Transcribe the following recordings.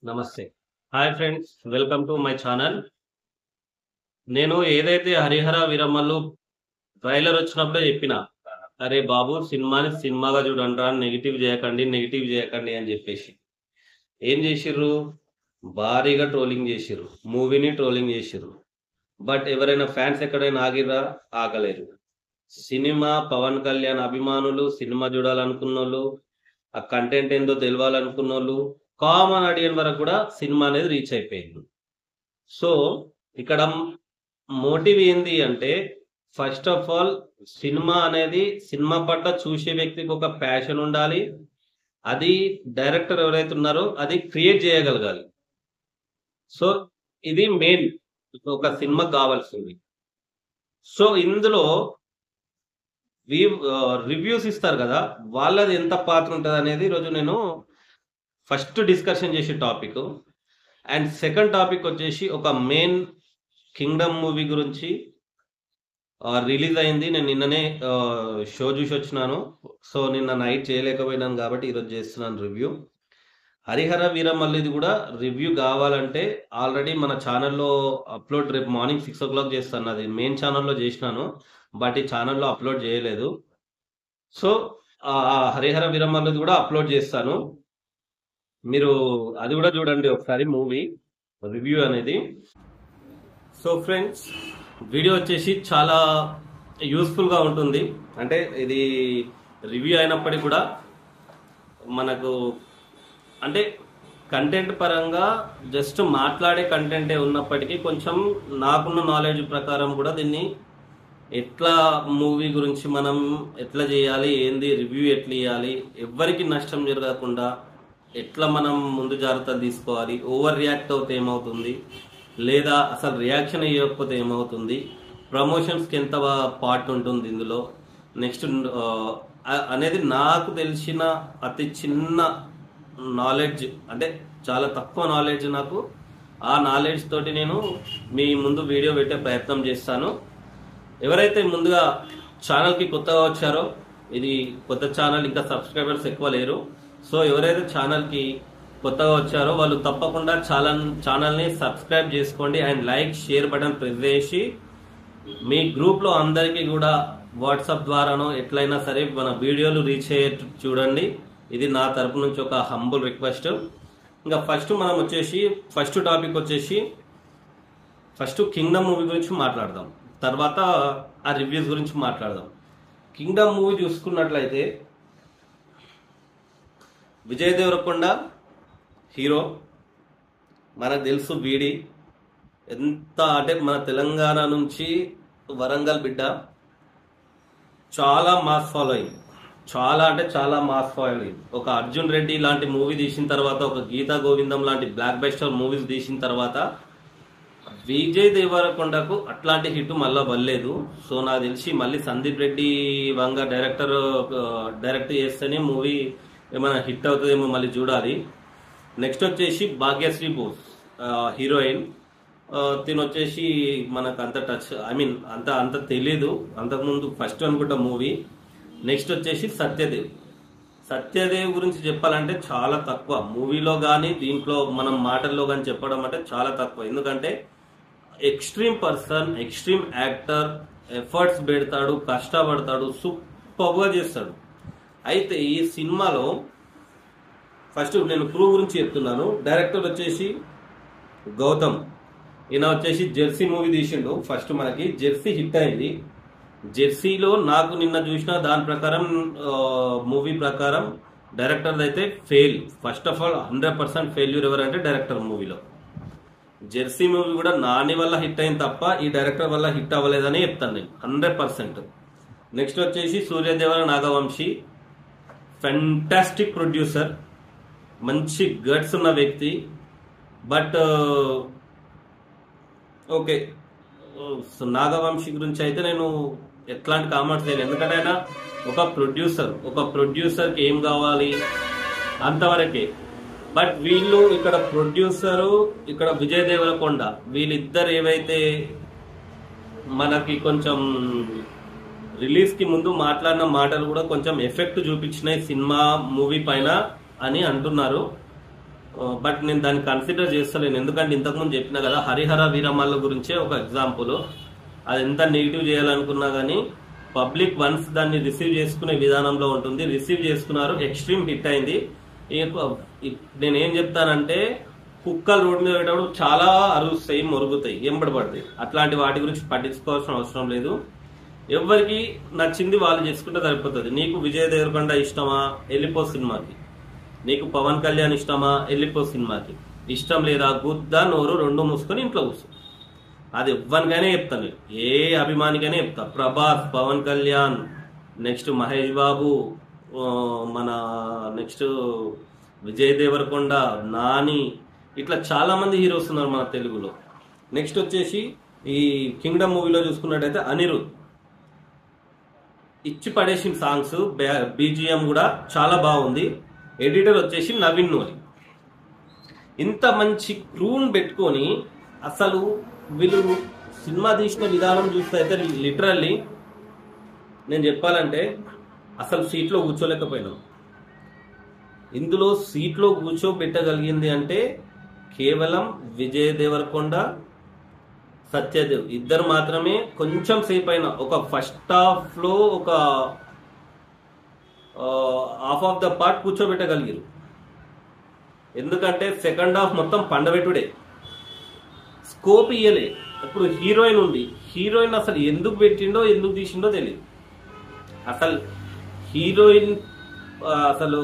నమస్తే. Hi friends. Welcome to my channel. నేను ఏదైతే 'హరిహర వీరమల్లు' ట్రైలర్ వచ్చినప్పుడే చెప్పిన. అరే బాబు సినిమాని సినిమాగా చూడండిరా నెగెటివ్ చేయకండి అని చెప్పేసి. ఏం చేసిర్రు? భారీగా ట్రోలింగ్ చేసిర్రు. మూవీని ట్రోలింగ్ చేసిర్రు. బట్ ఎవరైనా ఫ్యాన్స్ ఎక్కడైనా ఆగిర్రా? ఆగలేరు. సినిమా పవన్ కళ్యాణ్ అభిమానులు, సినిమా చూడాలనుకున్నోళ్ళు, ఆ కంటెంట్ ఏందో తెలవాలనుకున్నోళ్ళు, కామన్ ఆడియన్స్ వరకు కూడా సినిమా అనేది రీచ్ అయిపోయింది. సో ఇక్కడ మోటివ్ ఏంది అంటే, ఫస్ట్ ఆఫ్ ఆల్ సినిమా అనేది సినిమా పట్ల చూసే వ్యక్తికి ఒక ప్యాషన్ ఉండాలి. అది డైరెక్టర్ ఎవరైతే ఉన్నారో అది క్రియేట్ చేయగలగాలి. సో ఇది మెయిన్ ఒక సినిమాకి కావాల్సింది. సో ఇందులో రివ్యూస్ ఇస్తారు కదా, వాళ్ళది ఎంత పాత్ర ఉంటుంది అనేది ఈరోజు నేను ఫస్ట్ డిస్కషన్ చేసే టాపిక్. అండ్ సెకండ్ టాపిక్ వచ్చేసి ఒక మెయిన్ కింగ్డమ్ మూవీ గురించి రిలీజ్ అయింది. నేను నిన్ననే షో చూసి వచ్చినాను. సో నిన్న నైట్ చేయలేకపోయినాను కాబట్టి ఈరోజు చేస్తున్నాను రివ్యూ. 'హరిహర వీరమల్లు'ది కూడా రివ్యూ కావాలంటే ఆల్రెడీ మన ఛానల్లో అప్లోడ్ రేపు మార్నింగ్ 6 o'clock చేస్తాను. అది మెయిన్ ఛానల్లో చేసినాను, బట్ ఈ ఛానల్లో అప్లోడ్ చేయలేదు. సో 'హరిహర వీరమల్లు'ది కూడా అప్లోడ్ చేస్తాను. మీరు అది కూడా చూడండి ఒకసారి మూవీ రివ్యూ అనేది. సో ఫ్రెండ్స్, వీడియో వచ్చేసి చాలా యూస్ఫుల్గా ఉంటుంది. అంటే ఇది రివ్యూ అయినప్పటికీ కూడా మనకు అంటే కంటెంట్ పరంగా జస్ట్ మాట్లాడే కంటెంటే ఉన్నప్పటికీ కొంచెం నాకున్న నాలెడ్జ్ ప్రకారం కూడా దీన్ని ఎట్లా మూవీ గురించి మనం ఎట్లా చేయాలి, ఏంది రివ్యూ ఎట్లా ఇవ్వాలి, ఎవ్వరికి నష్టం జరగకుండా ఎట్లా మనం ముందు జాగ్రత్తలు తీసుకోవాలి, ఓవర్ రియాక్ట్ అవుతే ఏమవుతుంది, లేదా అసలు రియాక్షన్ ఇవ్వకపోతే ఏమవుతుంది, ప్రమోషన్స్కి ఎంత పార్ట్ ఉంటుంది ఇందులో, నెక్స్ట్ అనేది నాకు తెలిసిన అతి చిన్న నాలెడ్జ్, అంటే చాలా తక్కువ నాలెడ్జ్ నాకు. ఆ నాలెడ్జ్ తోటి నేను మీ ముందు వీడియో పెట్టే ప్రయత్నం చేస్తాను. ఎవరైతే ముందుగా ఛానల్కి కొత్తగా వచ్చారో, ఇది కొత్త ఛానల్, ఇంకా సబ్స్క్రైబర్స్ ఎక్కువ లేరు. సో ఎవరైతే ఛానల్కి కొత్తగా వచ్చారో వాళ్ళు తప్పకుండా ఛానల్ని సబ్స్క్రైబ్ చేసుకోండి. And like, share button press చేసి మీ గ్రూప్లో అందరికీ కూడా వాట్సాప్ ద్వారానో ఎట్లయినా సరే మన వీడియోలు రీచ్ అయ్యే చూడండి. ఇది నా తరపు నుంచి ఒక హంబుల్ రిక్వెస్ట్. ఇంకా ఫస్ట్ టాపిక్ వచ్చేసి ఫస్ట్ కింగ్డమ్ మూవీ గురించి మాట్లాడదాం, తర్వాత ఆ రివ్యూస్ గురించి మాట్లాడదాం. కింగ్డమ్ మూవీ చూసుకున్నట్లయితే విజయ్ దేవరకొండ హీరో, మనకు తెలుసు వీడి ఎంత అంటే మన తెలంగాణ నుంచి వరంగల్ బిడ్డ, చాలా మాస్ ఫాలోయింగ్, చాలా అంటే చాలా మాస్ ఫాలోయింగ్. ఒక అర్జున్ రెడ్డి లాంటి మూవీ తీసిన తర్వాత, ఒక గీతా గోవిందం లాంటి బ్లాక్ బస్టర్ మూవీస్ తీసిన తర్వాత విజయ్ దేవరకొండకు అట్లాంటి హిట్ మళ్ళా వల్లేదు. సో నాకు తెలిసి మళ్ళీ సందీప్ రెడ్డి వంగ డైరెక్ట్ చేస్తేనే మూవీ ఏమైనా హిట్ అవుతుందేమో, మళ్ళీ చూడాలి. నెక్స్ట్ వచ్చేసి భాగ్యశ్రీ బోస్ హీరోయిన్. తిను వచ్చేసి మనకు అంత టచ్, ఐ మీన్ అంత తెలీదు, అంతకుముందు ఫస్ట్ అనుకుంటా మూవీ. నెక్స్ట్ వచ్చేసి సత్యదేవ్ గురించి చెప్పాలంటే చాలా తక్కువ, మూవీలో కానీ దీంట్లో మనం మాటల్లో కానీ చెప్పడం అంటే చాలా తక్కువ. ఎందుకంటే extreme person, extreme actor, efforts పెడతాడు, కష్టపడతాడు, సూపర్గా చేస్తాడు. అయితే ఈ సినిమాలో ఫస్ట్ నేను క్రూ గురించి చెప్తున్నాను. డైరెక్టర్ వచ్చేసి గౌతమ్, ఈయన వచ్చేసి జెర్సీ మూవీ తీసిండు. ఫస్ట్ మనకి జెర్సీ హిట్ అయింది. జెర్సీలో నాకు నిన్న చూసిన దాని ప్రకారం, మూవీ ప్రకారం డైరెక్టర్ అయితే fail. First of all 100% failure ఎవరంటే డైరెక్టర్. మూవీలో జెర్సీ మూవీ కూడా నాని వల్ల హిట్ అయింది తప్ప ఈ డైరెక్టర్ వల్ల హిట్ అవ్వలేదని చెప్తాను నేను 100%. నెక్స్ట్ వచ్చేసి సూర్యదేవర నాగవంశీ, ఫెంటాస్టిక్ ప్రొడ్యూసర్, మంచి గట్స్ ఉన్న వ్యక్తి. బట్ ఓకే, నాగవంశీ గురించి అయితే నేను ఎట్లాంటి కామెంట్స్ చేయలేదు, ఎందుకంటే ఆయన ఒక ప్రొడ్యూసర్కి ఏం కావాలి అంతవరకే. బట్ వీళ్ళు ఇక్కడ ప్రొడ్యూసరు, ఇక్కడ విజయ్ దేవరకొండ, వీళ్ళిద్దరు ఏవైతే మనకి కొంచెం రిలీజ్కి ముందు మాట్లాడిన మాటలు కూడా కొంచెం ఎఫెక్ట్ చూపించినాయి సినిమా మూవీ పైన అని అంటున్నారు. బట్ నేను దాన్ని కన్సిడర్ చేస్తలేను. ఎందుకంటే ఇంతకుముందు చెప్పినా కదా, హరిహర వీరమల్ల గురించే ఒక ఎగ్జాంపుల్. అది ఎంత నెగిటివ్ చేయాలనుకున్నా కానీ పబ్లిక్ వన్స్ దాన్ని రిసీవ్ చేసుకునే విధానంలో ఉంటుంది. రిసీవ్ చేసుకున్నారు, ఎక్స్ట్రీమ్ హిట్ అయింది. నేనేం చెప్తానంటే, కుక్కలు రోడ్డు మీద పెట్టేటప్పుడు చాలా అరుస్తాయి, మొరుగుతాయి, ఎంబడబడతాయి. అట్లాంటి వాటి గురించి పట్టించుకోవాల్సిన అవసరం లేదు. ఎవరికి నచ్చింది వాళ్ళు చేసుకుంటే సరిపోతుంది. నీకు విజయ్ దేవరకొండ ఇష్టమా, వెళ్ళిపో సినిమాకి. నీకు పవన్ కళ్యాణ్ ఇష్టమా, వెళ్ళిపో సినిమాకి. ఇష్టం లేదా, గుద్ద నోరు రెండు మూసుకొని ఇంట్లో కూర్చో. అది ఎవ్వరికైనా చెప్తాను, ఏ అభిమానికైనా చెప్తా. ప్రభాస్, పవన్ కళ్యాణ్, నెక్స్ట్ మహేష్ బాబు, మన నెక్స్ట్ విజయ్ దేవరకొండ, నాని, ఇట్లా చాలా మంది హీరోస్ ఉన్నారు మన తెలుగులో. నెక్స్ట్ వచ్చేసి ఈ కింగ్డమ్ మూవీలో చూసుకున్నట్టయితే అనిరుద్ ఇచ్చి పడేసిన సాంగ్స్, బీజిఎం కూడా చాలా బాగుంది. ఎడిటర్ వచ్చేసి నవీన్ నోలి. ఇంత మంచి క్రూన్ పెట్టుకొని అసలు వీళ్ళు సినిమా తీసిన విధానం చూస్తే అయితే లిటరల్లీ నేను చెప్పాలంటే అసలు సీట్లో కూర్చోలేకపోయినాం. ఇందులో సీట్లో కూర్చోబెట్టగలిగింది అంటే కేవలం విజయ్ దేవరకొండ, సత్యదేవ్ ఇద్దరు మాత్రమే. కొంచెం సేపు అయినా ఒక ఫస్ట్ హాఫ్ లో ఒక హాఫ్ ఆఫ్ ద పార్ట్ కూర్చోబెట్టగలిగారు. ఎందుకంటే సెకండ్ హాఫ్ మొత్తం పండబెట్టుడే, స్కోప్ ఇయ్యలే. ఇప్పుడు హీరోయిన్ ఉంది, హీరోయిన్ అసలు ఎందుకు పెట్టిండో ఎందుకు తీసిండో తెలియదు. అసలు హీరోయిన్ అసలు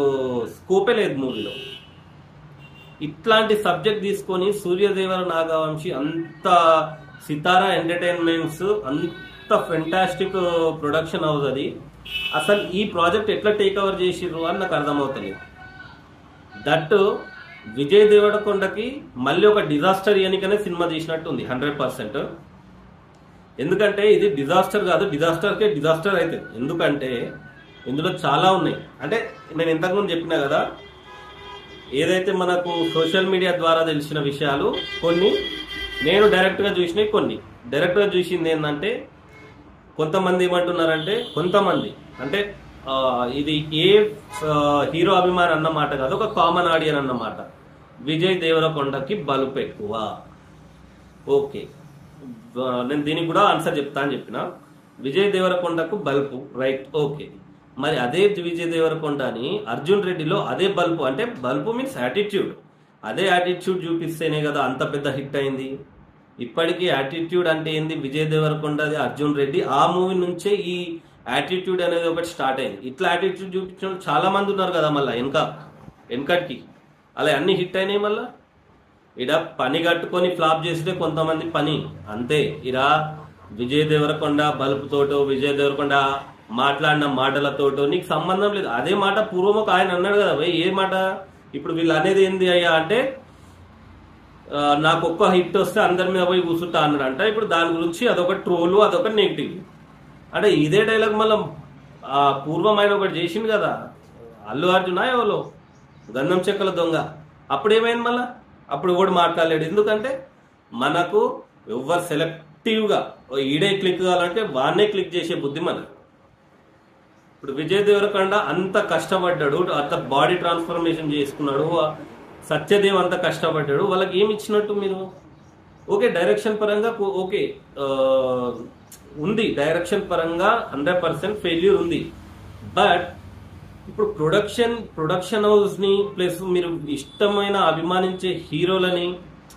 స్కోపే లేదు మూవీలో. ఇట్లాంటి సబ్జెక్ట్ తీసుకొని సూర్యదేవర నాగవంశి అంత, సితారా ఎంటర్టైన్మెంట్స్ అంత ఫెంటాస్టిక్ ప్రొడక్షన్ హౌస్ అది. అసలు ఈ ప్రాజెక్ట్ ఎట్లా టేక్ ఓవర్ చేసిర్రు అని నాకు అర్థమవుతలేదు. దట్ విజయ్ దేవరకొండకి మళ్ళీ ఒక డిజాస్టర్ ఎన్నికనే సినిమా తీసినట్టు ఉంది 100%. ఎందుకంటే ఇది డిజాస్టర్ కాదు, డిజాస్టర్కే డిజాస్టర్ అవుతుంది. ఎందుకంటే ఇందులో చాలా ఉన్నాయి. అంటే నేను ఇంతకుముందు చెప్పినా కదా, ఏదైతే మనకు సోషల్ మీడియా ద్వారా తెలిసిన విషయాలు కొన్ని, నేను డైరెక్ట్గా చూసినవి కొన్ని. డైరెక్ట్గా చూసింది ఏంటంటే, కొంతమంది ఏమంటున్నారంటే, కొంతమంది అంటే ఇది ఏ హీరో అభిమాని అన్నమాట కాదు, ఒక కామన్ ఆడియన్ అన్నమాట. విజయ్ దేవరకొండకి బలుపు ఎక్కువ. ఓకే, నేను దీనికి కూడా ఆన్సర్ చెప్తా అని చెప్పిన. విజయ్ దేవరకొండకు బల్పు, రైట్, ఓకే. మరి అదే విజయ్ దేవరకొండని అర్జున్ రెడ్డిలో అదే బల్పు, అంటే బల్పు మీన్స్ యాటిట్యూడ్, అదే యాటిట్యూడ్ చూపిస్తేనే కదా అంత పెద్ద హిట్ అయింది. ఇప్పటికీ యాటిట్యూడ్ అంటే ఏంది, విజయ్ దేవరకొండది, అర్జున్ రెడ్డి ఆ మూవీ నుంచే ఈ యాటిట్యూడ్ అనేది ఒకటి స్టార్ట్ అయింది. ఇట్లా యాటిట్యూడ్ చూపించిన చాలా మంది ఉన్నారు కదా మళ్ళీ వెనకటికి. అలా అన్ని హిట్ అయినాయి. మళ్ళీ ఇడ పని కట్టుకొని ఫ్లాప్ చేస్తే కొంతమంది పని అంతే. ఇలా విజయ్ దేవరకొండ బల్పుతోటో, విజయ్ దేవరకొండ మాట్లాడిన మాటలతోటో నీకు సంబంధం లేదు. అదే మాట పూర్వం ఒక ఆయన అన్నాడు కదా, భయ్ ఏ మాట ఇప్పుడు వీళ్ళు అనేది ఏంది అయ్యా అంటే, నాకు ఒక్క హిట్ వస్తే అందరి మీద పోయి కూర్చుంటా అన్నాడు అంట. ఇప్పుడు దాని గురించి అదొక ట్రోలు, అదొక నెగిటివ్. అంటే ఇదే డైలాగ్ మళ్ళీ పూర్వం ఆయన ఒకటి చేసిండు కదా, అల్లు అర్జున ఎవరో గంధం చెక్కల దొంగ. అప్పుడు ఏమైంది మళ్ళా, అప్పుడు ఎవడు మాట్లాడలేడు. ఎందుకంటే మనకు ఎవరు సెలెక్టివ్గా ఈడే క్లిక్ కావాలంటే వాన్నే క్లిక్ చేసే బుద్ధి మనకు. ఇప్పుడు విజయ్ దేవరకొండ అంత కష్టపడ్డాడు, అంత బాడీ ట్రాన్స్ఫర్మేషన్ చేసుకున్నాడు, సత్యదేవ్ అంత కష్టపడ్డాడు, వాళ్ళకి ఏమి ఇచ్చినట్టు మీరు? ఓకే, డైరెక్షన్ పరంగా ఓకే ఉంది, డైరెక్షన్ పరంగా 100% ఫెయిల్యూర్ ఉంది. బట్ ఇప్పుడు ప్రొడక్షన్ హౌస్ ని ప్లస్ మీరు ఇష్టమైన అభిమానించే హీరోలని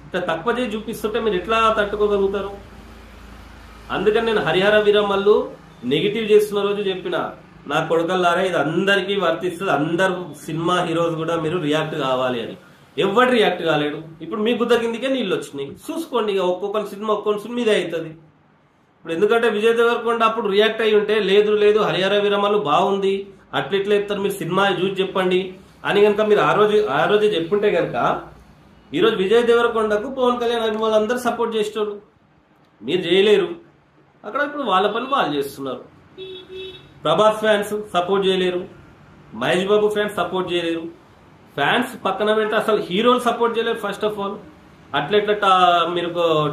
ఇట్లా తక్కువ చేసి చూపిస్తుంటే మీరు ఎట్లా తట్టుకోగలుగుతారు? అందుకని నేను హరిహర వీరమల్లు నెగిటివ్ చేస్తున్న రోజు చెప్పిన, నా కొడుకల్లారా ఇది అందరికీ వర్తిస్తుంది, అందరు సినిమా హీరోస్ కూడా మీరు రియాక్ట్ కావాలి అని. ఎవరు రియాక్ట్ కాలేడు. ఇప్పుడు మీ గుద్ద కిందికే నీళ్ళు వచ్చినాయి. చూసుకోండి, ఇక ఒక్కొక్క సినిమా మీదే అవుతుంది. ఇప్పుడు ఎందుకంటే విజయ్ దేవరకొండ అప్పుడు రియాక్ట్ అయ్యి ఉంటే, లేదు లేదు హరిహర వీరమల్లు బాగుంది, అట్లెట్లా ఇస్తారు, మీరు సినిమా చూసి చెప్పండి అని కనుక మీరు ఆ రోజే చెప్పుంటే కనుక ఈరోజు విజయ్ దేవరకొండకు పవన్ కళ్యాణ్ అభిమానులు అందరూ సపోర్ట్ చేసేటోళ్ళు. మీరు చేయలేరు. అక్కడ ఇప్పుడు వాళ్ళ పని వాళ్ళు చేస్తున్నారు. ప్రభాస్ ఫ్యాన్స్ సపోర్ట్ చేయలేరు, మహేష్ బాబు ఫ్యాన్స్ సపోర్ట్ చేయలేరు. ఫ్యాన్స్ పక్కన పెడితే అసలు హీరోలు సపోర్ట్ చేయలేరు. ఫస్ట్ ఆఫ్ ఆల్ అట్లెట్లా మీరు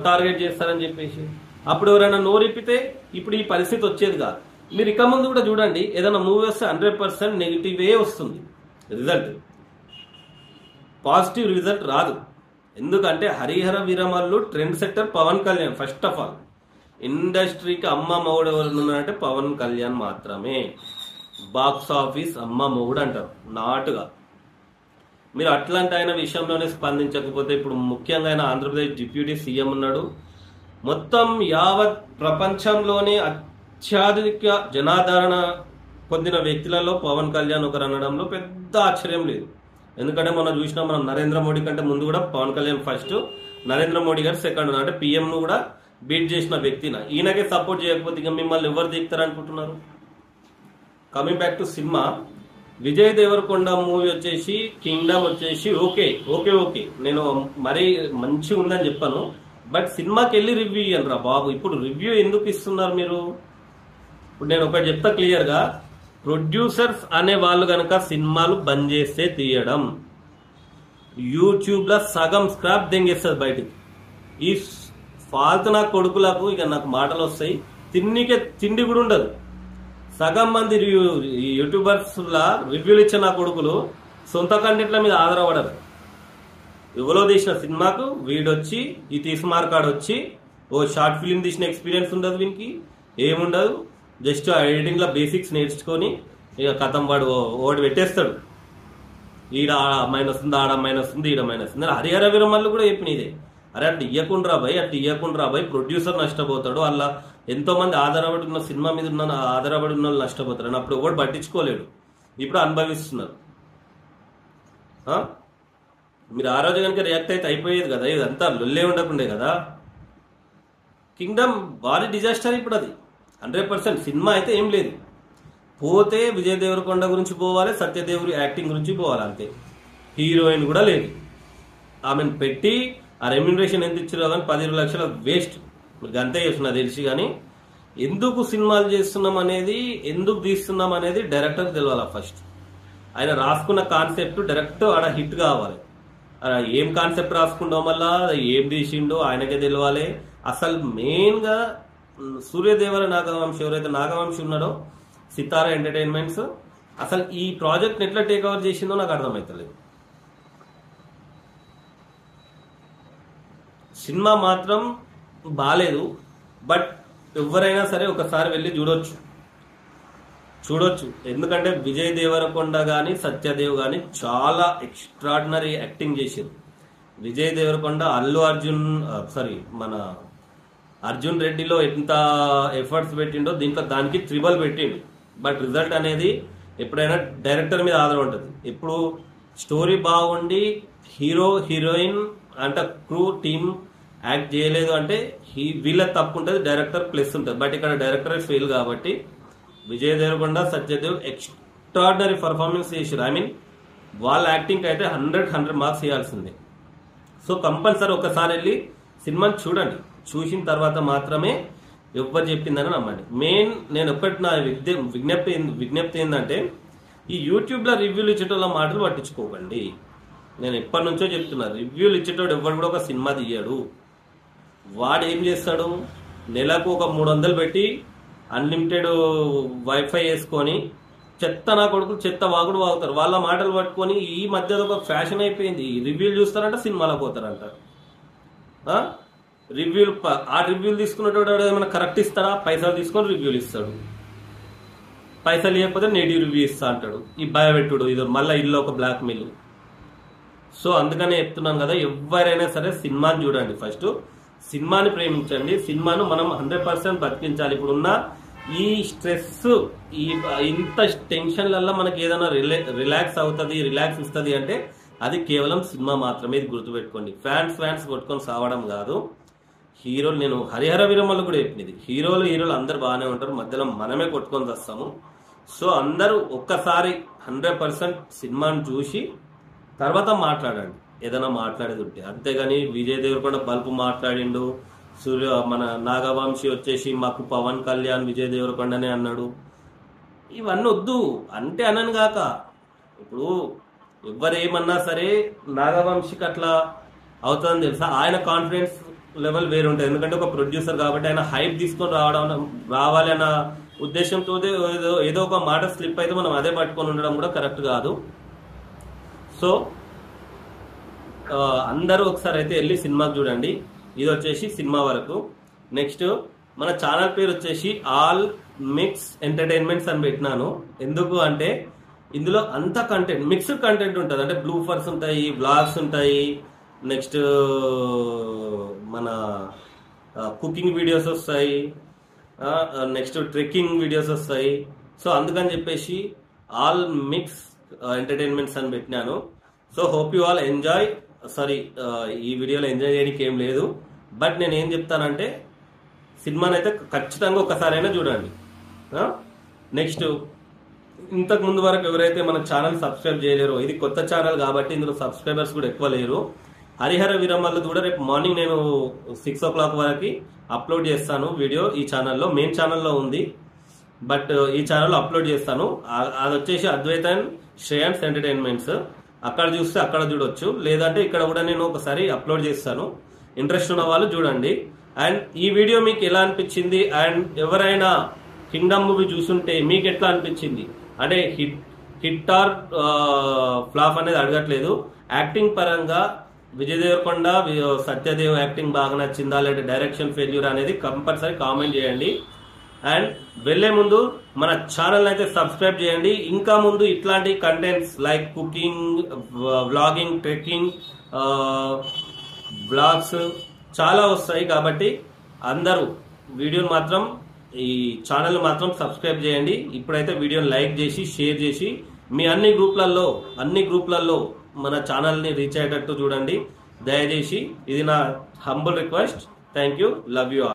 టార్గెట్ చేస్తారని చెప్పేసి అప్పుడు ఎవరైనా నోరిప్పితే ఇప్పుడు ఈ పరిస్థితి వచ్చేది కాదు. మీరు ఇక ముందు కూడా చూడండి, ఏదైనా మూవీ వస్తే 100% నెగిటివే వస్తుంది రిజల్ట్. పాజిటివ్ రిజల్ట్ రాదు. ఎందుకంటే Harihara Veeramallu trend setter Pawan Kalyan. First of all ఇండస్ట్రీకి అమ్మ మొగుడు ఎవరు ఉన్నారంటే పవన్ కళ్యాణ్ మాత్రమే. బాక్స్ ఆఫీస్ అమ్మ మొగుడు అంటారు నాటుగా. మీరు అట్లాంటి ఆయన విషయంలోనే స్పందించకపోతే, ఇప్పుడు ముఖ్యంగా ఆయన ఆంధ్రప్రదేశ్ డిప్యూటీ సీఎం ఉన్నాడు. మొత్తం యావత్ ప్రపంచంలోనే అత్యధిక జనాదరణ పొందిన వ్యక్తులలో పవన్ కళ్యాణ్ ఒకరు అనడంలో పెద్ద ఆశ్చర్యం లేదు. ఎందుకంటే మనం చూసినాం, మనం నరేంద్ర మోడీ కంటే ముందు కూడా పవన్ కళ్యాణ్ ఫస్ట్, నరేంద్ర మోడీ గారు సెకండ్. అంటే పిఎం ను కూడా బీట్ చేసిన వ్యక్తిన. ఈయనకే సపోర్ట్ చేయకపోతే ఇక మిమ్మల్ని ఎవరు దిగుతారు అనుకుంటున్నారు? Coming back to cinema, Vijay Deverakonda movie వచ్చేసి కింగ్డమ్ వచ్చేసి ఓకే ఓకే ఓకే, నేను మరీ మంచిగా ఉందని చెప్పాను. బట్ సినిమాకి వెళ్ళి రివ్యూ ఇయ్యండి బాబు. ఇప్పుడు రివ్యూ ఎందుకు ఇస్తున్నారు మీరు? ఇప్పుడు నేను ఒకటి చెప్తా క్లియర్గా, ప్రొడ్యూసర్స్ అనే వాళ్ళు కనుక సినిమాలు బంద్ చేస్తే తీయడం, యూట్యూబ్లో సగం స్క్రాప్ దెంగేస్తుంది బయటికి. ఈ ఫాల్తు నా కొడుకులకు ఇక నాకు మాటలు వస్తాయి, తిండి కూడా ఉండదు. సగం మంది యూట్యూబర్స్ లా రివ్యూలు ఇచ్చే నా కొడుకులు సొంత కంటెంట్ల మీద ఆధారపడరు. ఎవరో తీసిన సినిమాకు వీడొచ్చి ఈ తీసి మార్కాడు వచ్చి ఓ షార్ట్ ఫిలిం తీసిన ఎక్స్పీరియన్స్ ఉండదు, వీనికి ఏముండదు. జస్ట్ ఎడిటింగ్ లో బేసిక్స్ నేర్చుకొని ఇక కథం వాడు ఓడి పెట్టేస్తాడు. ఈడ అమ్మాయిని వస్తుంది, ఆడ అమ్మాయిని వస్తుంది, ఈడ అమ్మాయిని వస్తుంది. హరిహర వీరమల్లు కూడా చెప్పిన ఇదే, అరే అట్లా ఇయ్యకుండా భయ్ ప్రొడ్యూసర్ నష్టపోతాడు. అలా ఎంతో మంది ఆధారపడి ఉన్న సినిమా మీద ఉన్న ఆధారపడి ఉన్న వాళ్ళు నష్టపోతారు అని అప్పుడు ఎవడు పట్టించుకోలేడు. ఇప్పుడు అనుభవిస్తున్నారు. మీరు ఆ రోజు కనుక రియాక్ట్ అయితే అయిపోయేది కదా, ఇదంతా లొల్లే ఉండకుండే కదా. కింగ్డమ్ భారీ డిజాస్టర్ ఇప్పుడు అది 100%. సినిమా అయితే ఏం లేదు, పోతే విజయ్ దేవరకొండ గురించి పోవాలి, సత్యదేవుడి యాక్టింగ్ గురించి పోవాలి అంతే. హీరోయిన్ కూడా లేదు. ఆమెను పెట్టి ఆ రెమ్యునరేషన్ ఎంత ఇచ్చారో కానీ 10 లక్షల వేస్ట్. మీకు అంతే చేస్తున్నా తెలిసి. కానీ ఎందుకు సినిమాలు చేస్తున్నాం అనేది, ఎందుకు తీస్తున్నాం అనేది డైరెక్టర్ తెలియాలి ఫస్ట్. ఆయన రాసుకున్న కాన్సెప్ట్ డైరెక్ట్ ఆడ హిట్ కావాలి. ఏం కాన్సెప్ట్ రాసుకుంటాం వల్ల ఏం తీసిండో ఆయనకే తెలియాలి. అసలు మెయిన్గా సూర్యదేవర నాగవంశి ఎవరైతే నాగవంశి ఉన్నాడో, సితారా ఎంటర్టైన్మెంట్స్, అసలు ఈ ప్రాజెక్ట్ ఎట్లా టేక్ ఓవర్ చేసిందో నాకు అర్థమవుతలేదు. సినిమా మాత్రం బాలేదు. బట్ ఎవరైనా సరే ఒకసారి వెళ్ళి చూడొచ్చు. ఎందుకంటే విజయ్ దేవరకొండ కానీ సత్యదేవ్ కానీ చాలా ఎక్స్ట్రాడినరీ యాక్టింగ్ చేశారు. విజయ్ దేవరకొండ మన అర్జున్ రెడ్డిలో ఎంత ఎఫర్ట్స్ పెట్టిండో దీంట్లో దానికి ట్రిబల్ పెట్టిండు. బట్ రిజల్ట్ అనేది ఎప్పుడైనా డైరెక్టర్ మీద ఆధారం ఉంటుంది. ఎప్పుడు స్టోరీ బాగుండి హీరో హీరోయిన్ అంటే క్రూ టీమ్ యాక్ట్ చేయలేదు అంటే వీళ్ళ తప్పు ఉంటుంది, డైరెక్టర్ ప్లస్ ఉంటుంది. బట్ ఇక్కడ డైరెక్టర్ ఫెయిల్ కాబట్టి విజయ్ దేవరకొండ సత్యదేవ్ ఎక్స్ట్రాడినరీ పర్ఫార్మెన్స్ చేశారు. ఐ మీన్ వాళ్ళ యాక్టింగ్ అయితే 100 మార్క్స్ ఇవ్వాల్సిందే. సో కంపల్సరీ ఒకసారి వెళ్ళి సినిమాని చూడండి. చూసిన తర్వాత మాత్రమే ఎవరు చెప్పిందని నమ్మండి. మెయిన్ నేను ఒక్కటి నా విజ్ఞప్తి ఏంటంటే, ఈ యూట్యూబ్లో రివ్యూలు ఇచ్చేటోళ్ళ మాటలు పట్టించుకోకండి. నేను ఎప్పటి నుంచో చెప్తున్నా, రివ్యూలు ఇచ్చేటోడు ఎవరు కూడా ఒక సినిమా తీయడు. వాడు ఏం చేస్తాడు, నెలకు ఒక 300 పెట్టి అన్లిమిటెడ్ వైఫై వేసుకొని నా కొడుకులు చెత్త వాగుడు వాగుతారు. వాళ్ళ మాటలు పట్టుకొని ఈ మధ్యలో ఒక ఫ్యాషన్ అయిపోయింది. రివ్యూలు చూస్తారంట, సినిమాలో పోతారంట. రివ్యూలు తీసుకున్నట్టు ఏమైనా కరెక్ట్ ఇస్తారా? పైసలు తీసుకొని రివ్యూలు ఇస్తాడు. పైసలు ఇవ్వకపోతే నెగిటివ్ రివ్యూ ఇస్తా అంటాడు. ఈ భయపెట్టుడు ఇది మళ్ళీ ఇల్లు ఒక బ్లాక్ మెయిల్. సో అందుకనే చెప్తున్నాను కదా, ఎవరైనా సరే సినిమాని చూడండి. ఫస్ట్ సినిమాని ప్రేమించండి. సినిమాను మనం 100% బతికించాలి. ఇప్పుడున్న ఈ స్ట్రెస్, ఇంత టెన్షన్లల్లో మనకి ఏదైనా రిలాక్స్ అవుతుంది, రిలాక్స్ ఇస్తుంది అంటే అది కేవలం సినిమా మాత్రమే. ఇది గుర్తుపెట్టుకోండి. ఫ్యాన్స్ కొట్టుకొని సావడం కాదు. హీరోలు, నేను హరిహర వీరమల్లు కూడా చెప్పినది, హీరోలు అందరు బాగానే ఉంటారు, మధ్యలో మనమే కొట్టుకొని వస్తాము. సో అందరూ ఒక్కసారి 100% సినిమాను చూసి తర్వాత మాట్లాడండి, ఏదైనా మాట్లాడేది ఉంటే. అంతేగాని విజయ్ దేవరకొండ బల్బు మాట్లాడిండు, మన నాగవంశి వచ్చేసి మాకు పవన్ కళ్యాణ్ విజయ్ దేవరకొండనే అన్నాడు, ఇవన్నీ వద్దు. అంటే అనను గాక, ఇప్పుడు ఎవరేమన్నా సరే నాగవంశికి అట్లా అవుతుందని తెలుసా, ఆయన కాన్ఫిడెన్స్ లెవెల్ వేరు ఉంటుంది. ఎందుకంటే ఒక ప్రొడ్యూసర్ కాబట్టి ఆయన హైప్ తీసుకొని రావాలి అన్న ఉద్దేశంతో ఏదో ఒక మాట స్లిప్ అయితే మనం అదే పట్టుకొని ఉండడం కూడా కరెక్ట్ కాదు. సో అందరూ ఒకసారి అయితే వెళ్ళి సినిమాకి చూడండి. ఇది వచ్చేసి సినిమా వరకు. నెక్స్ట్ మన ఛానల్ పేరు వచ్చేసి ఆల్ మిక్స్ ఎంటర్టైన్మెంట్స్ అని పెట్టినాను. ఎందుకు అంటే ఇందులో అంత కంటెంట్, మిక్స్డ్ కంటెంట్ ఉంటుంది. అంటే బ్లూఫర్స్ ఉంటాయి, వ్లాగ్స్ ఉంటాయి, నెక్స్ట్ మన కుకింగ్ వీడియోస్ వస్తాయి, నెక్స్ట్ ట్రెక్కింగ్ వీడియోస్ వస్తాయి. సో అందుకని చెప్పేసి ఆల్ మిక్స్ ఎంటర్టైన్మెంట్స్ అని పెట్టినాను. So hope you all enjoy. Sorry, ఈ వీడియోలో ఎంజాయ్ చేయడానికి ఏం లేదు, బట్ నేను ఏం చెప్తానంటే సినిమాని అయితే ఖచ్చితంగా ఒక్కసారైనా చూడండి. నెక్స్ట్ ఇంతకు ముందు వరకు ఎవరైతే మన ఛానల్ సబ్స్క్రైబ్ చేయలేరో, ఇది కొత్త ఛానల్ కాబట్టి ఇందులో సబ్స్క్రైబర్స్ కూడా ఎక్కువ లేరు. హరిహర వీరమల్లు కూడా రేపు మార్నింగ్ నేను 6 o'clock వరకు అప్లోడ్ చేస్తాను వీడియో. ఈ ఛానల్లో, మెయిన్ ఛానల్లో ఉంది, బట్ ఈ ఛానల్లో అప్లోడ్ చేస్తాను. అది వచ్చేసి అద్వైత్ అండ్ శ్రేయాన్స్ ఎంటర్టైన్మెంట్స్. అక్కడ చూస్తే అక్కడ చూడొచ్చు, లేదంటే ఇక్కడ కూడా నేను ఒకసారి అప్లోడ్ చేస్తాను. ఇంట్రెస్ట్ ఉన్న వాళ్ళు చూడండి. అండ్ ఈ వీడియో మీకు ఎలా అనిపించింది, అండ్ ఎవరైనా కింగ్డమ్ మూవీ చూస్తుంటే మీకు ఎట్లా అనిపించింది, అంటే హిట్ ఆర్ ఫ్లాప్ అనేది అడగట్లేదు. యాక్టింగ్ పరంగా విజయ్ దేవరకొండ, సత్యదేవ్ యాక్టింగ్ బాగా నచ్చిందా, లేదా డైరెక్షన్ ఫెయిల్యూర్ అనేది కంపల్సరీ కామెంట్ చేయండి. అండ్ వెళ్లే ముందు మన ఛానల్ అయితే సబ్స్క్రైబ్ చేయండి. ఇంకా ముందు ఇట్లాంటి contents like cooking, vlogging, trekking, blogs చాలా వస్తాయి. కాబట్టి అందరూ వీడియోని మాత్రం, ఈ ఛానల్ మాత్రం సబ్స్క్రైబ్ చేయండి. ఇప్పుడైతే వీడియోని లైక్ చేసి షేర్ చేసి మీ అన్ని గ్రూప్లలో మన ఛానల్ని రీచ్ అయ్యేటట్టు చూడండి దయచేసి. ఇది నా humble request. Thank you, love you all.